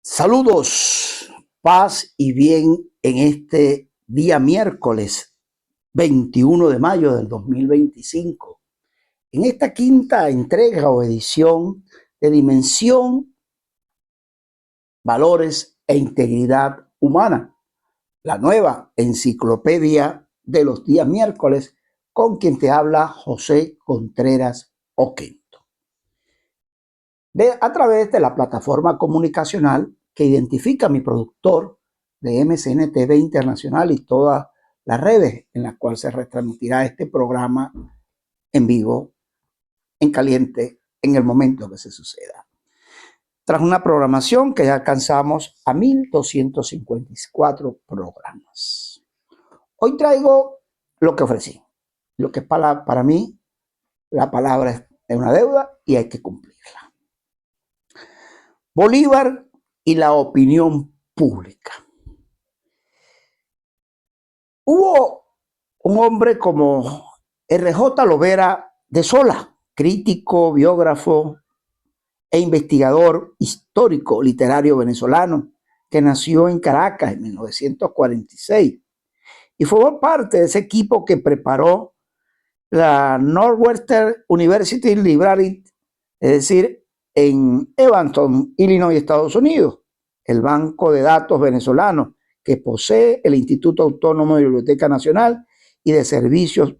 Saludos, paz y bien en este día miércoles 21 de mayo del 2025. En esta quinta entrega o edición de Dimensión, Valores e Integridad Humana, la nueva enciclopedia de los días miércoles, con quien te habla José Contreras Oquento. A través de la plataforma comunicacional que identifica a mi productor de MCN TV Internacional y todas las redes en las cuales se retransmitirá este programa en vivo, en caliente, en el momento que se suceda. Tras una programación que ya alcanzamos a 1,254 programas. Hoy traigo lo que ofrecí, lo que para mí la palabra es una deuda y hay que cumplirla. Bolívar y la opinión pública. Hubo un hombre como R.J. Lovera de Sola, crítico, biógrafo e investigador histórico literario venezolano, que nació en Caracas en 1946 y formó parte de ese equipo que preparó la Northwestern University Library, es decir, en Evanston, Illinois, Estados Unidos, el banco de datos venezolano que posee el Instituto Autónomo de Biblioteca Nacional y de Servicios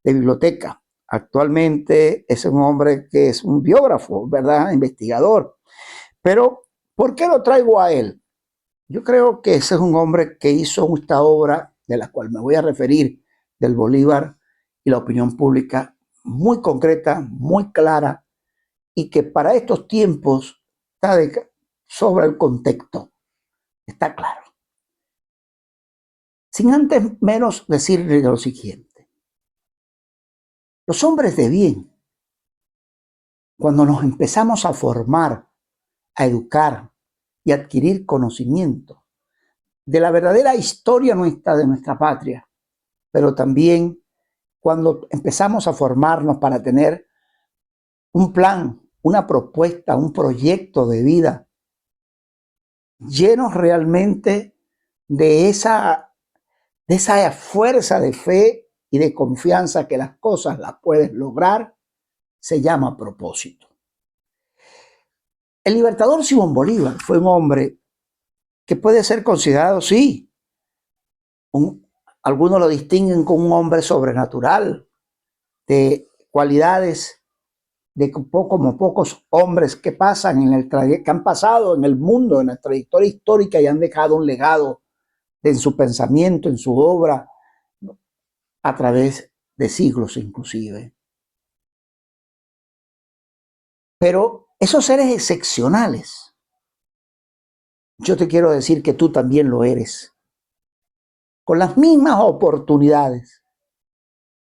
de Biblioteca. Actualmente es un hombre que es un biógrafo, ¿verdad? Investigador. Pero, ¿por qué lo traigo a él? Yo creo que ese es un hombre que hizo esta obra de la cual me voy a referir, del Bolívar y la opinión pública, muy concreta, muy clara, y que para estos tiempos está sobre el contexto, está claro. Sin antes menos decirle lo siguiente. Los hombres de bien, cuando nos empezamos a formar, a educar y a adquirir conocimiento de la verdadera historia nuestra, de nuestra patria, pero también cuando empezamos a formarnos para tener un plan, una propuesta, un proyecto de vida, llenos realmente de esa fuerza de fe y de confianza que las cosas las puedes lograr, se llama propósito. El libertador Simón Bolívar fue un hombre que puede ser considerado, sí, algunos lo distinguen como un hombre sobrenatural, de cualidades como pocos hombres que pasan que han pasado en el mundo, en la trayectoria histórica y han dejado un legado en su pensamiento, en su obra, a través de siglos inclusive. Pero esos seres excepcionales, yo te quiero decir que tú también lo eres, con las mismas oportunidades,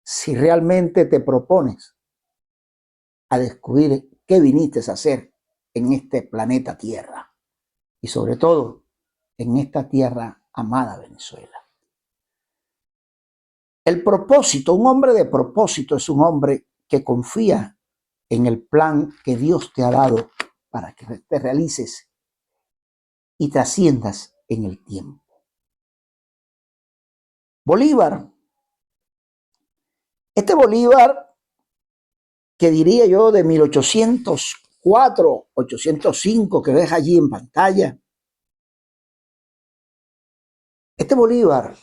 si realmente te propones a descubrir qué viniste a hacer en este planeta Tierra y sobre todo en esta tierra amada Venezuela. El propósito, un hombre de propósito es un hombre que confía en el plan que Dios te ha dado para que te realices y trasciendas en el tiempo. Bolívar, este Bolívar que diría yo de 1804, 805 que ves allí en pantalla, este Bolívar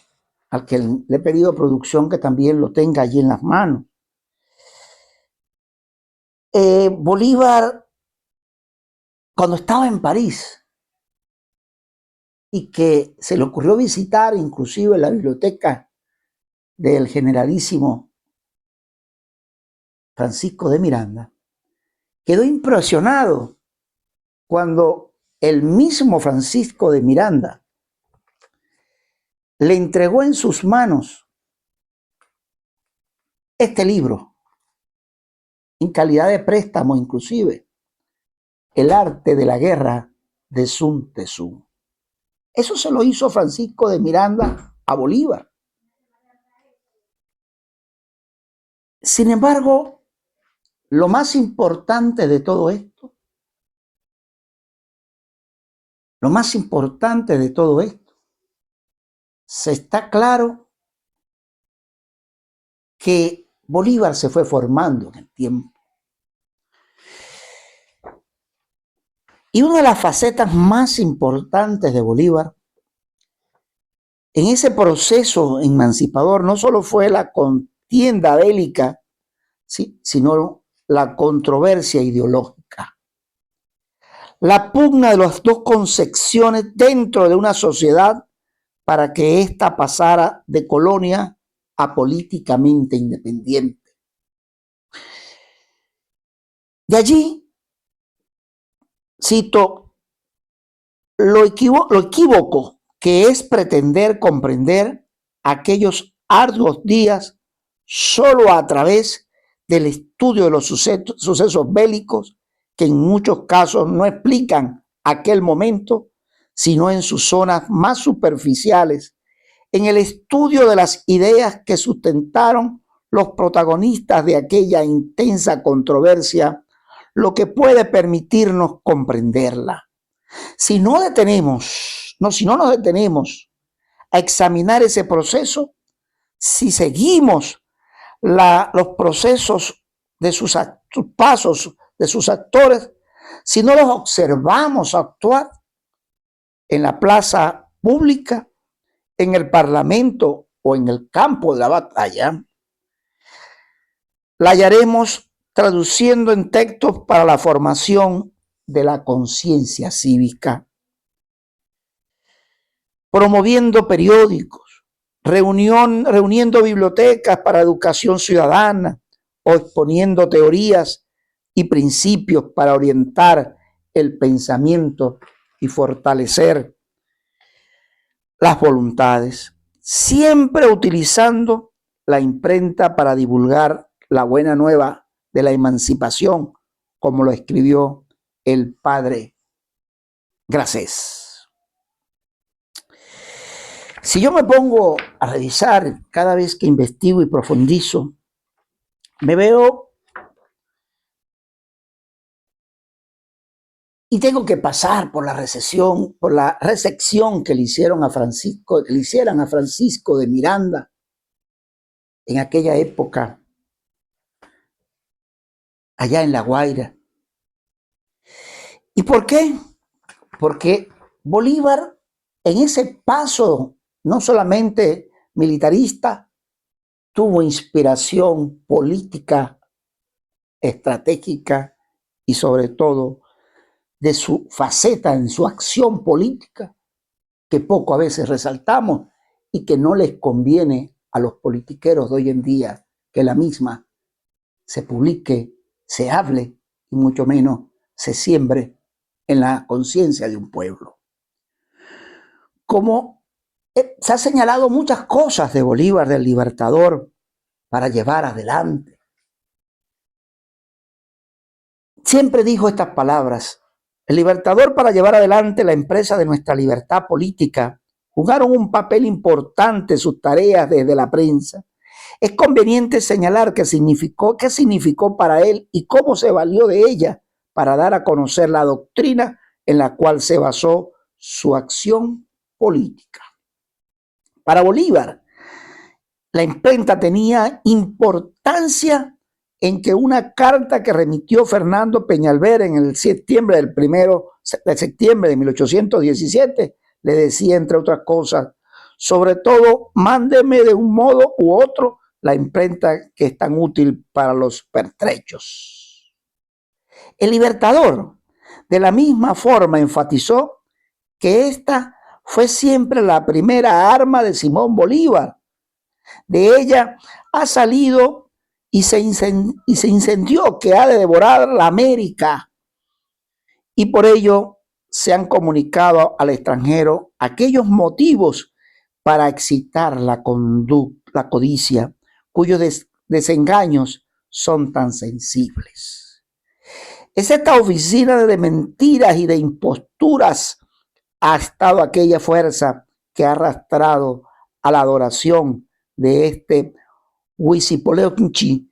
al que le he pedido a producción que también lo tenga allí en las manos. Bolívar, cuando estaba en París y que se le ocurrió visitar inclusive la biblioteca del generalísimo Francisco de Miranda, quedó impresionado cuando el mismo Francisco de Miranda le entregó en sus manos este libro, en calidad de préstamo inclusive, El arte de la guerra de Sun Tzu. Eso se lo hizo Francisco de Miranda a Bolívar. Sin embargo, lo más importante de todo esto Lo más importante de todo esto, se está claro que Bolívar se fue formando en el tiempo. Y una de las facetas más importantes de Bolívar en ese proceso emancipador no solo fue la contienda bélica, ¿sí?, sino la controversia ideológica. La pugna de las dos concepciones dentro de una sociedad para que ésta pasara de colonia a políticamente independiente. De allí, cito, lo equívoco que es pretender comprender aquellos arduos días solo a través del estudio de los sucesos bélicos que en muchos casos no explican aquel momento, sino en sus zonas más superficiales, en el estudio de las ideas que sustentaron los protagonistas de aquella intensa controversia, lo que puede permitirnos comprenderla. Si no nos detenemos a examinar ese proceso, si seguimos los procesos de sus pasos, de sus actores, si no los observamos actuar en la plaza pública, en el parlamento o en el campo de la batalla, la hallaremos traduciendo en textos para la formación de la conciencia cívica, promoviendo periódicos, reuniendo bibliotecas para educación ciudadana o exponiendo teorías y principios para orientar el pensamiento y fortalecer las voluntades, siempre utilizando la imprenta para divulgar la buena nueva de la emancipación, como lo escribió el padre Garcés. Si yo me pongo a revisar cada vez que investigo y profundizo, me veo y tengo que pasar por la recepción que le hicieran a Francisco de Miranda en aquella época, allá en La Guaira. ¿Y por qué? Porque Bolívar, en ese paso no solamente militarista, tuvo inspiración política, estratégica y sobre todo de su faceta en su acción política, que poco a veces resaltamos y que no les conviene a los politiqueros de hoy en día que la misma se publique, se hable y mucho menos se siembre en la conciencia de un pueblo. Como se ha señalado muchas cosas de Bolívar, del Libertador, para llevar adelante. Siempre dijo estas palabras: el Libertador, para llevar adelante la empresa de nuestra libertad política, jugaron un papel importante sus tareas desde la prensa. Es conveniente señalar qué significó para él y cómo se valió de ella para dar a conocer la doctrina en la cual se basó su acción política. Para Bolívar, la imprenta tenía importancia en que una carta que remitió Fernando Peñalver en el septiembre del 1 de septiembre de 1817 le decía, entre otras cosas, sobre todo, mándeme de un modo u otro la imprenta que es tan útil para los pertrechos. El Libertador, de la misma forma, enfatizó que esta fue siempre la primera arma de Simón Bolívar. De ella ha salido y se incendió que ha de devorar la América. Y por ello se han comunicado al extranjero aquellos motivos para excitar la codicia, cuyos desengaños son tan sensibles. Es esta oficina de mentiras y de imposturas ha estado aquella fuerza que ha arrastrado a la adoración de este Huitzilopochtli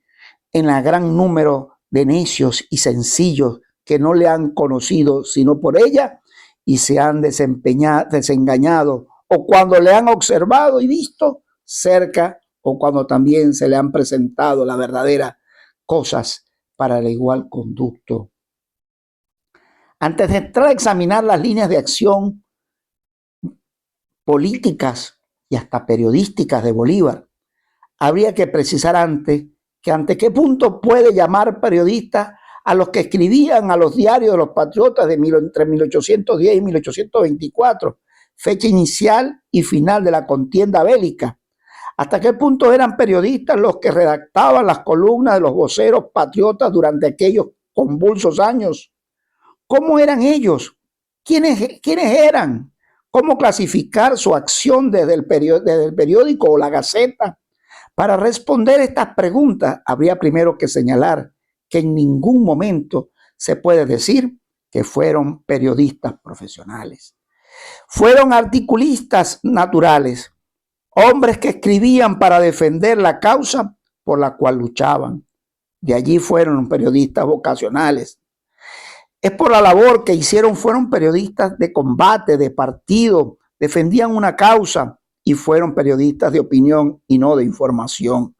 en el gran número de necios y sencillos que no le han conocido sino por ella y se han desengañado, o cuando le han observado y visto cerca, o cuando también se le han presentado las verdaderas cosas para el igual conducto. Antes de entrar a examinar las líneas de acción políticas y hasta periodísticas de Bolívar, habría que precisar antes que ante qué punto puede llamar periodistas a los que escribían a los diarios de los patriotas entre 1810 y 1824, fecha inicial y final de la contienda bélica. ¿Hasta qué punto eran periodistas los que redactaban las columnas de los voceros patriotas durante aquellos convulsos años? ¿Cómo eran ellos? ¿Quiénes eran? ¿Cómo clasificar su acción desde el periódico o la Gaceta? Para responder estas preguntas, habría primero que señalar que en ningún momento se puede decir que fueron periodistas profesionales. Fueron articulistas naturales, hombres que escribían para defender la causa por la cual luchaban. De allí fueron periodistas vocacionales. Es por la labor que hicieron, fueron periodistas de combate, de partido, defendían una causa y fueron periodistas de opinión y no de información.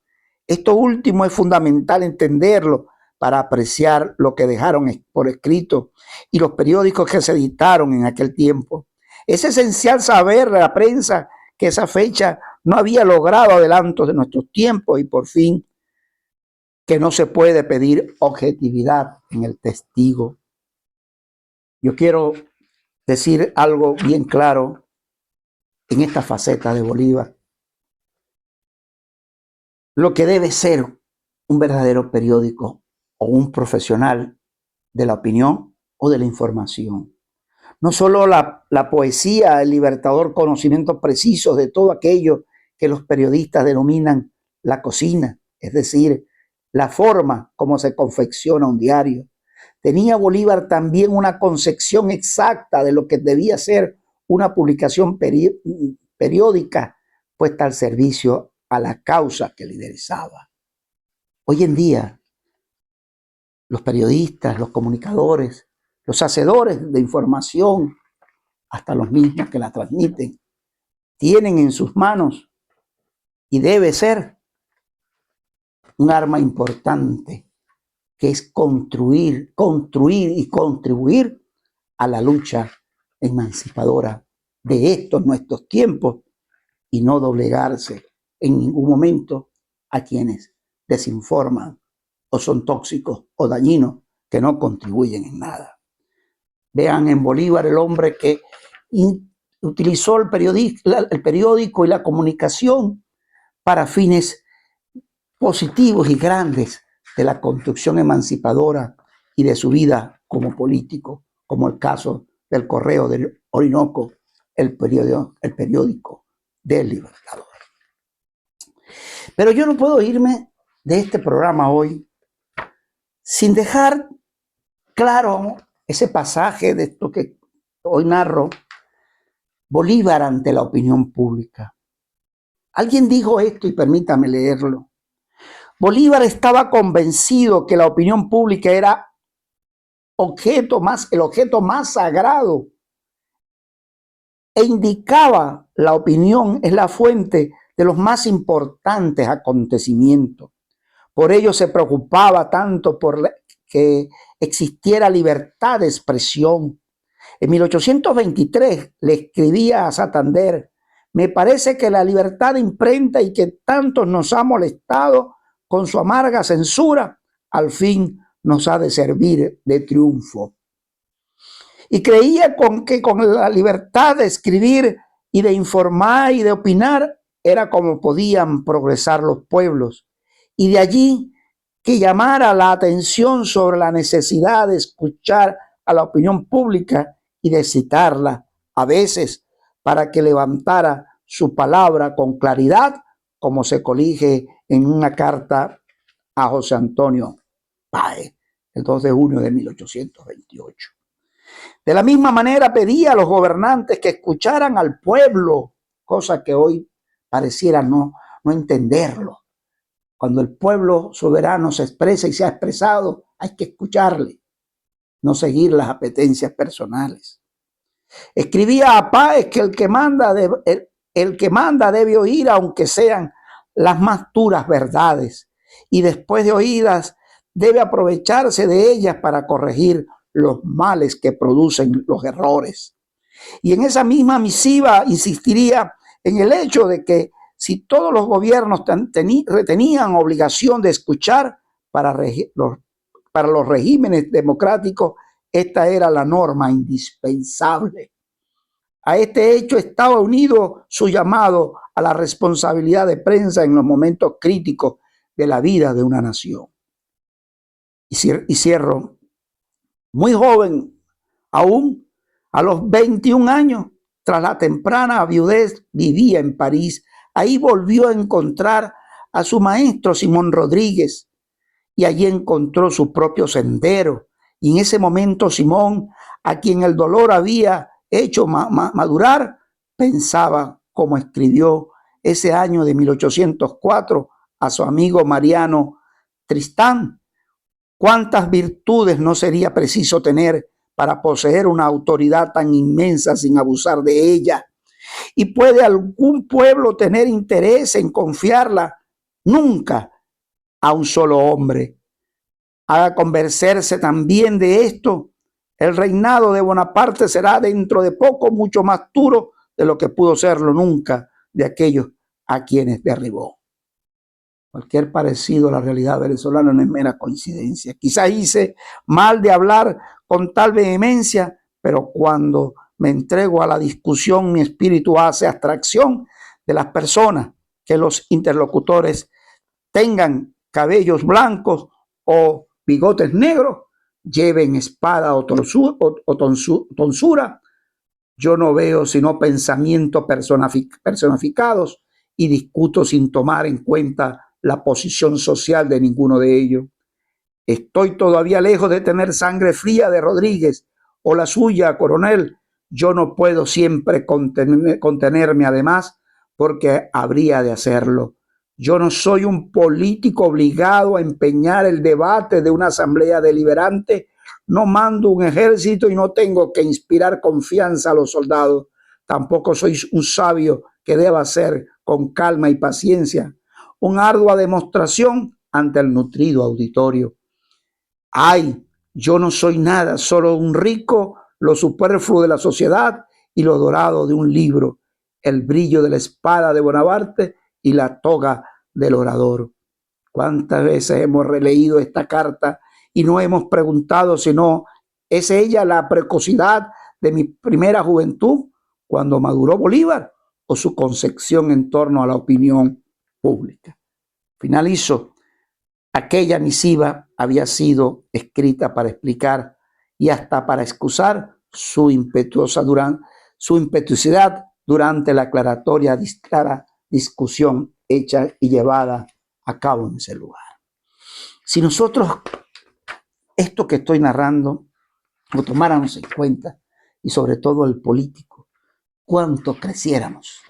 Esto último es fundamental entenderlo para apreciar lo que dejaron por escrito y los periódicos que se editaron en aquel tiempo. Es esencial saber de la prensa que esa fecha no había logrado adelantos de nuestros tiempos y por fin que no se puede pedir objetividad en el testigo. Yo quiero decir algo bien claro en esta faceta de Bolívar. Lo que debe ser un verdadero periódico o un profesional de la opinión o de la información. No solo la poesía, el libertador conocimiento preciso de todo aquello que los periodistas denominan la cocina, es decir, la forma como se confecciona un diario. Tenía Bolívar también una concepción exacta de lo que debía ser una publicación periódica puesta al servicio a la causa que liderizaba. Hoy en día, los periodistas, los comunicadores, los hacedores de información, hasta los mismos que la transmiten, tienen en sus manos y debe ser un arma importante que es construir y contribuir a la lucha emancipadora de estos nuestros tiempos y no doblegarse en ningún momento a quienes desinforman o son tóxicos o dañinos que no contribuyen en nada. Vean en Bolívar el hombre que utilizó el periódico y la comunicación para fines positivos y grandes de la construcción emancipadora y de su vida como político, como el caso del Correo del Orinoco, el periódico del Libertador. Pero yo no puedo irme de este programa hoy sin dejar claro ese pasaje de esto que hoy narro, Bolívar ante la opinión pública. Alguien dijo esto y permítame leerlo. Bolívar estaba convencido que la opinión pública era el objeto más sagrado e indicaba la opinión es la fuente de los más importantes acontecimientos. Por ello se preocupaba tanto por que existiera libertad de expresión. En 1823 le escribía a Santander: me parece que la libertad de imprenta y que tanto nos ha molestado con su amarga censura, al fin nos ha de servir de triunfo. Y creía que con la libertad de escribir y de informar y de opinar era como podían progresar los pueblos. Y de allí que llamara la atención sobre la necesidad de escuchar a la opinión pública y de citarla a veces para que levantara su palabra con claridad, como se colige en una carta a José Antonio Páez, el 2 de junio de 1828. De la misma manera pedía a los gobernantes que escucharan al pueblo, cosa que hoy pareciera no entenderlo. Cuando el pueblo soberano se expresa y se ha expresado, hay que escucharle, no seguir las apetencias personales. Escribía a Páez que el que manda debe oír aunque sean las más duras verdades, y después de oídas debe aprovecharse de ellas para corregir los males que producen los errores. Y en esa misma misiva insistiría en el hecho de que si todos los gobiernos tenían obligación de escuchar para los regímenes democráticos, esta era la norma indispensable. A este hecho estaba unido su llamado a la responsabilidad de prensa en los momentos críticos de la vida de una nación. Y cierro, muy joven, aún a los 21 años, tras la temprana viudez, vivía en París. Ahí volvió a encontrar a su maestro Simón Rodríguez y allí encontró su propio sendero. Y en ese momento Simón, a quien el dolor había hecho madurar, pensaba, como escribió ese año de 1804 a su amigo Mariano Tristán, cuántas virtudes no sería preciso tener para poseer una autoridad tan inmensa sin abusar de ella. ¿Y puede algún pueblo tener interés en confiarla? Nunca a un solo hombre. Haga convencerse también de esto. El reinado de Bonaparte será dentro de poco mucho más duro de lo que pudo serlo nunca de aquellos a quienes derribó. Cualquier parecido a la realidad venezolana no es mera coincidencia. Quizás hice mal de hablar con tal vehemencia, pero cuando me entrego a la discusión, mi espíritu hace abstracción de las personas, que los interlocutores tengan cabellos blancos o bigotes negros, lleven espada o tonsura. Yo no veo sino pensamientos personificados y discuto sin tomar en cuenta la posición social de ninguno de ellos. Estoy todavía lejos de tener sangre fría de Rodríguez o la suya, coronel. Yo no puedo siempre contenerme además, porque habría de hacerlo. Yo no soy un político obligado a empeñar el debate de una asamblea deliberante. No mando un ejército y no tengo que inspirar confianza a los soldados. Tampoco soy un sabio que deba hacer con calma y paciencia una ardua demostración ante el nutrido auditorio. Ay, yo no soy nada, solo un rico, lo superfluo de la sociedad y lo dorado de un libro, el brillo de la espada de Bonaparte y la toga del orador. ¿Cuántas veces hemos releído esta carta y no hemos preguntado si no es ella la precocidad de mi primera juventud cuando maduró Bolívar o su concepción en torno a la opinión pública? Finalizo. Aquella misiva había sido escrita para explicar y hasta para excusar su impetuosidad durante la aclaratoria discusión hecha y llevada a cabo en ese lugar. Si nosotros esto que estoy narrando lo tomáramos en cuenta, y sobre todo el político, cuánto creciéramos.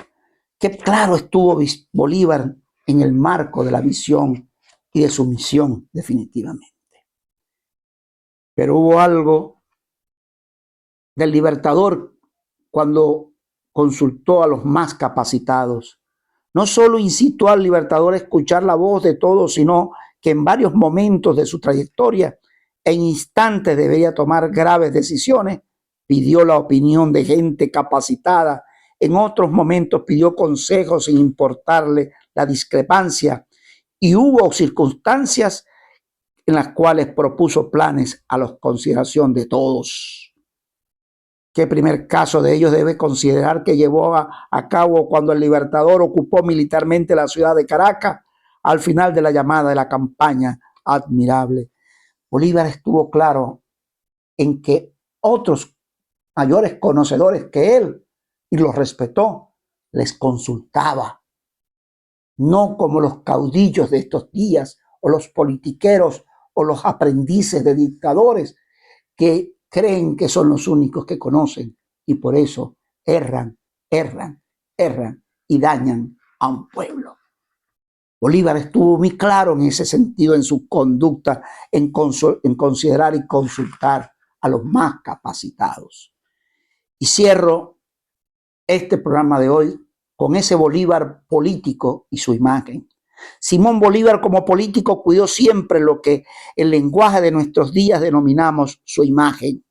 Qué claro estuvo Bolívar en el marco de la visión y de su misión, definitivamente. Pero hubo algo del Libertador cuando consultó a los más capacitados. No solo incitó al Libertador a escuchar la voz de todos, sino que en varios momentos de su trayectoria, en instantes debía tomar graves decisiones, pidió la opinión de gente capacitada. En otros momentos pidió consejos sin importarle la discrepancia, y hubo circunstancias en las cuales propuso planes a la consideración de todos. ¿Qué primer caso de ellos debe considerar que llevó a cabo cuando el Libertador ocupó militarmente la ciudad de Caracas al final de la llamada de la campaña admirable? Bolívar estuvo claro en que otros mayores conocedores que él, y los respetó, les consultaba. No como los caudillos de estos días, o los politiqueros, o los aprendices de dictadores que creen que son los únicos que conocen y por eso erran y dañan a un pueblo. Bolívar estuvo muy claro en ese sentido en su conducta, en considerar y consultar a los más capacitados. Y cierro este programa de hoy con ese Bolívar político y su imagen. Simón Bolívar como político cuidó siempre lo que el lenguaje de nuestros días denominamos su imagen.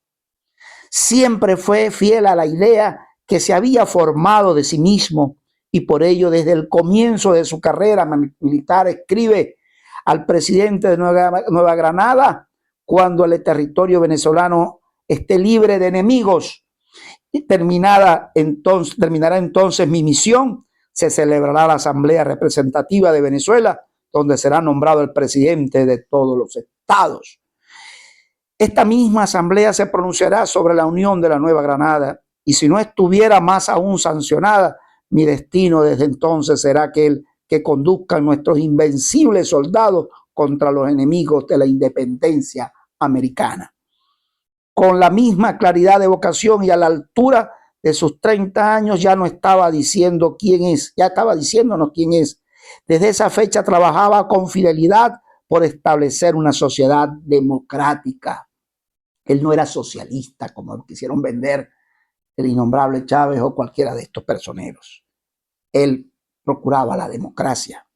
Siempre fue fiel a la idea que se había formado de sí mismo y por ello desde el comienzo de su carrera militar escribe al presidente de Nueva Granada: cuando el territorio venezolano esté libre de enemigos, terminará entonces mi misión, se celebrará la Asamblea Representativa de Venezuela, donde será nombrado el presidente de todos los estados. Esta misma asamblea se pronunciará sobre la unión de la Nueva Granada y si no estuviera más aún sancionada, mi destino desde entonces será aquel que conduzcan nuestros invencibles soldados contra los enemigos de la independencia americana. Con la misma claridad de vocación y a la altura de sus 30 años ya no estaba diciendo quién es, ya estaba diciéndonos quién es. Desde esa fecha trabajaba con fidelidad por establecer una sociedad democrática. Él no era socialista como quisieron vender el innombrable Chávez o cualquiera de estos personeros. Él procuraba la democracia.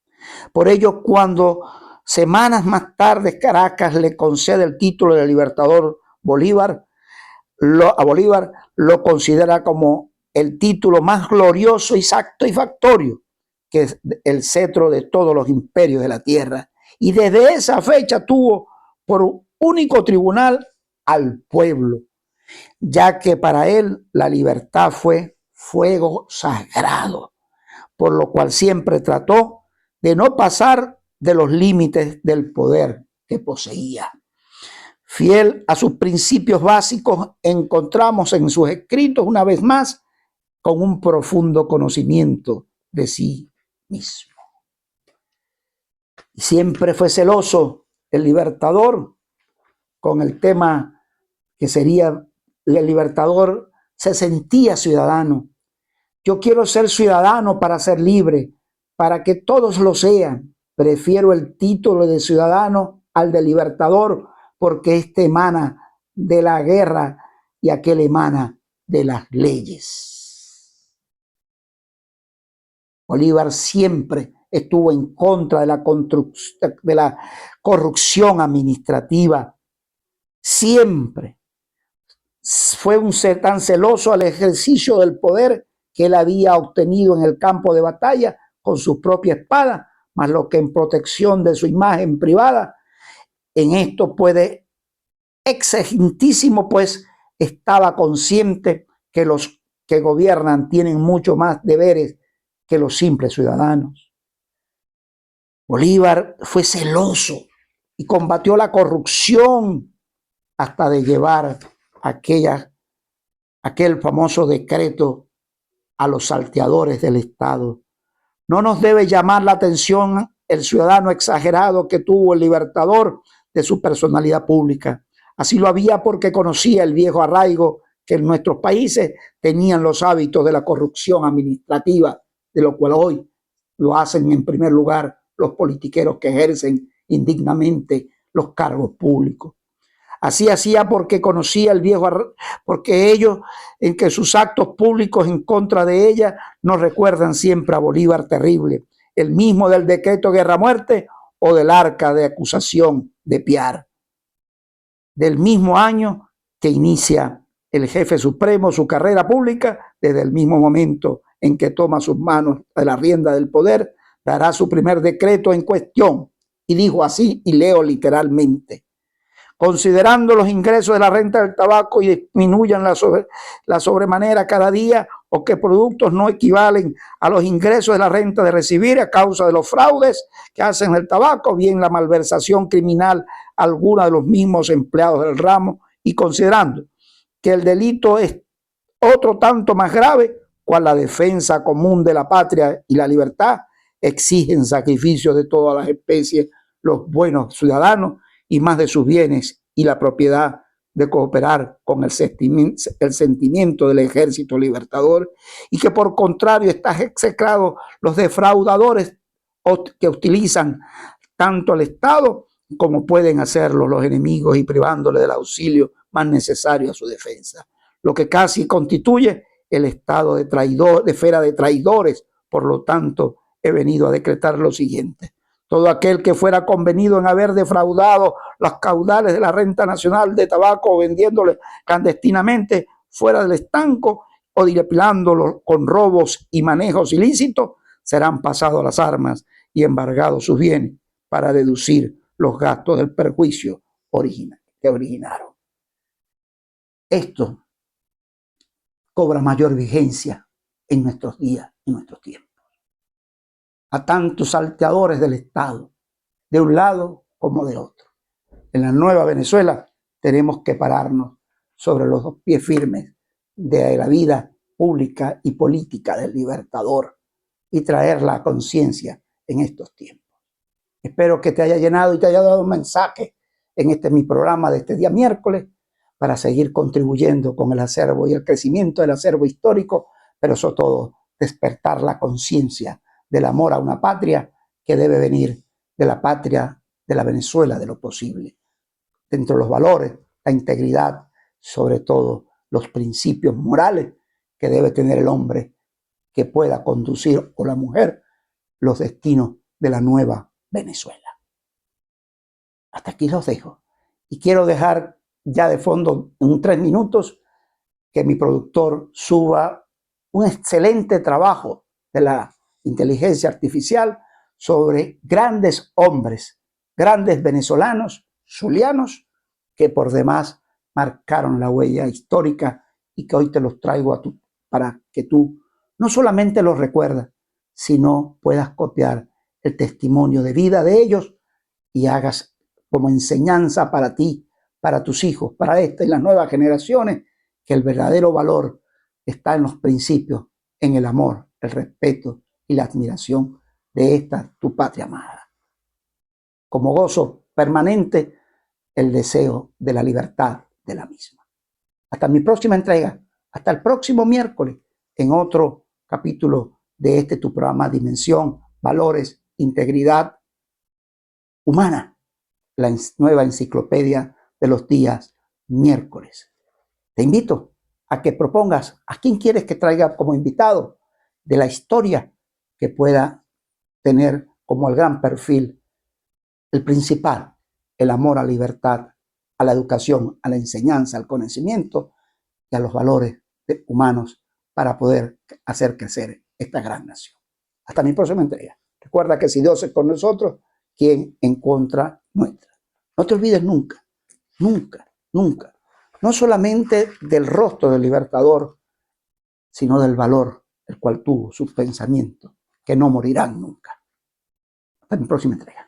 Por ello, cuando semanas más tarde Caracas le concede el título de Libertador a Bolívar lo considera como el título más glorioso y satisfactorio, que es el cetro de todos los imperios de la tierra. Y desde esa fecha tuvo por único tribunal al pueblo, ya que para él la libertad fue fuego sagrado, por lo cual siempre trató de no pasar de los límites del poder que poseía. Fiel a sus principios básicos, encontramos en sus escritos una vez más con un profundo conocimiento de sí mismo. Y siempre fue celoso el Libertador con el tema que sería el Libertador, se sentía ciudadano. Yo quiero ser ciudadano para ser libre, para que todos lo sean. Prefiero el título de ciudadano al de Libertador, porque este emana de la guerra y aquel emana de las leyes. Bolívar siempre estuvo en contra de la corrupción administrativa. Siempre fue un ser tan celoso al ejercicio del poder que él había obtenido en el campo de batalla con su propia espada, más lo que en protección de su imagen privada. En esto puede exigentísimo, pues estaba consciente que los que gobiernan tienen mucho más deberes que los simples ciudadanos. Bolívar fue celoso y combatió la corrupción hasta de llevar aquel famoso decreto a los salteadores del Estado. No nos debe llamar la atención el ciudadano exagerado que tuvo el Libertador de su personalidad pública. Así lo había porque conocía el viejo arraigo que en nuestros países tenían los hábitos de la corrupción administrativa, de lo cual hoy lo hacen en primer lugar los politiqueros que ejercen indignamente los cargos públicos. Así hacía porque conocía el viejo, porque ellos, en que sus actos públicos en contra de ella, nos recuerdan siempre a Bolívar terrible, el mismo del decreto guerra-muerte o del arca de acusación de Piar. Del mismo año que inicia el jefe supremo su carrera pública, desde el mismo momento en que toma sus manos de la rienda del poder, dará su primer decreto en cuestión. Y dijo así, y leo literalmente: considerando los ingresos de la renta del tabaco y disminuyan la sobremanera cada día, o que productos no equivalen a los ingresos de la renta de recibir a causa de los fraudes que hacen el tabaco, bien la malversación criminal alguna de los mismos empleados del ramo, y considerando que el delito es otro tanto más grave, cual la defensa común de la patria y la libertad, exigen sacrificios de todas las especies los buenos ciudadanos y más de sus bienes y la propiedad de cooperar con el sentimiento del ejército libertador, y que por contrario está execrado los defraudadores que utilizan tanto al Estado como pueden hacerlo los enemigos y privándole del auxilio más necesario a su defensa. lo que casi constituye el estado de traidor, de esfera de traidores. Por lo tanto, he venido a decretar lo siguiente: todo aquel que fuera convenido en haber defraudado los caudales de la renta nacional de tabaco, vendiéndole clandestinamente fuera del estanco o dilapidándolo con robos y manejos ilícitos, serán pasados a las armas y embargados sus bienes para deducir los gastos del perjuicio que originaron. Esto cobra mayor vigencia en nuestros días, en nuestros tiempos. A tantos salteadores del Estado, de un lado como de otro. En la nueva Venezuela tenemos que pararnos sobre los dos pies firmes de la vida pública y política del Libertador y traer la conciencia en estos tiempos. Espero que te haya llenado y te haya dado un mensaje en mi programa de este día miércoles para seguir contribuyendo con el acervo y el crecimiento del acervo histórico, pero sobre todo despertar la conciencia del amor a una patria que debe venir de la patria de la Venezuela de lo posible. Dentro de los valores, la integridad, sobre todo los principios morales que debe tener el hombre que pueda conducir, o la mujer, los destinos de la nueva Venezuela. Hasta aquí los dejo. Y quiero dejar ya de fondo, en 3 minutos, que mi productor suba un excelente trabajo de la inteligencia artificial sobre grandes hombres, grandes venezolanos, zulianos, que por demás marcaron la huella histórica y que hoy te los traigo para que tú no solamente los recuerdas, sino puedas copiar el testimonio de vida de ellos y hagas como enseñanza para ti, para tus hijos, para esta y las nuevas generaciones, que el verdadero valor está en los principios, en el amor, el respeto y la admiración de esta, tu patria amada. Como gozo permanente, el deseo de la libertad de la misma. Hasta mi próxima entrega, hasta el próximo miércoles, en otro capítulo de tu programa Dimensión, Valores, Integridad Humana, la nueva enciclopedia de los días miércoles. Te invito a que propongas a quién quieres que traiga como invitado de la historia que pueda tener como el gran perfil, el principal, el amor a la libertad, a la educación, a la enseñanza, al conocimiento y a los valores humanos para poder hacer crecer esta gran nación. Hasta mi próxima entrega. Recuerda que si Dios es con nosotros, ¿quién en contra nuestra? No te olvides nunca, nunca, nunca, no solamente del rostro del Libertador, sino del valor el cual tuvo sus pensamientos, que no morirán nunca. Hasta mi próxima entrega.